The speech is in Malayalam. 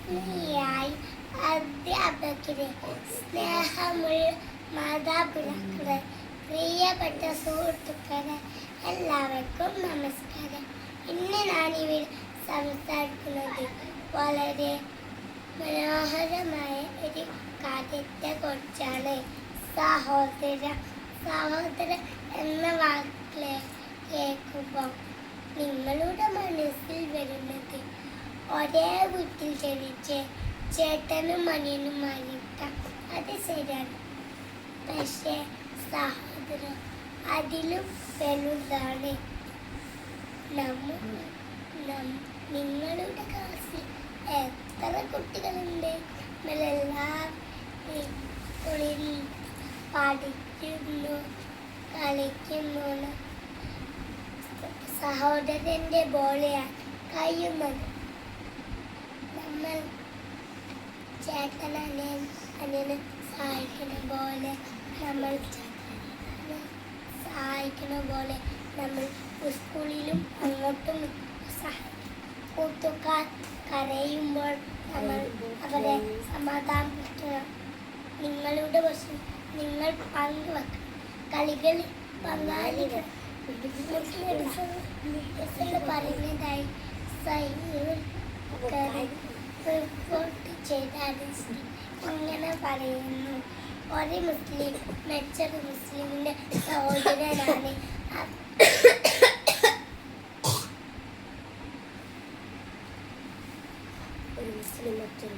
ആത്മീയായി അധ്യാപകരെ, സ്നേഹമുള്ള മാതാപിതാക്കളെ, പ്രിയപ്പെട്ട സുഹൃത്തുക്കളെ, എല്ലാവർക്കും നമസ്കാരം. ഇന്ന് ഞാനിവിടെ സംസാരിക്കുന്നത് വളരെ മനോഹരമായ ഒരു കാര്യത്തെ കുറിച്ചാണ്. സഹോദരൻ എന്ന വാക്കിലെ കേൾക്കുമ്പോൾ നിങ്ങളുടെ മനസ്സിൽ വരുന്നത് ഒരേ വീട്ടിൽ ജനിച്ച് ചേട്ടനും അനിയനുമായിരിക്കാം. അത് ശരിയാണ്. പക്ഷേ സഹോദരൻ അതിലും വലുതാണ്. നിങ്ങളുടെ ക്ലാസ്സിൽ എത്ര കുട്ടികളുണ്ട്? നമ്മളെല്ലാവരും പഠിക്കുന്നു, കളിക്കുന്നു. സഹോദരന്റെ പോലെയാണ് കഴിയുന്നത്. നമ്മൾ അനിയനെ സഹായിക്കുന്ന പോലെ നമ്മൾ സ്കൂളിലും അങ്ങോട്ടും സഹായിക്കും. കൂട്ടുകാർ കരയുമ്പോൾ നമ്മൾ അവരെ സമാധാനപ്പെടുത്തണം. നിങ്ങളുടെ പ്രശ്നം നിങ്ങൾ പങ്കുവെക്കണം. കളികളിൽ പങ്കാളികൾ പറഞ്ഞതായി റിപ്പോർട്ട് ചെയ്ത ഇങ്ങനെ പറയുന്നു. ഒരു മുസ്ലിം മറ്റൊരു മുസ്ലിമിന്റെ സഹോദരനാണ്. ഒരു മുസ്ലിം മറ്റൊരു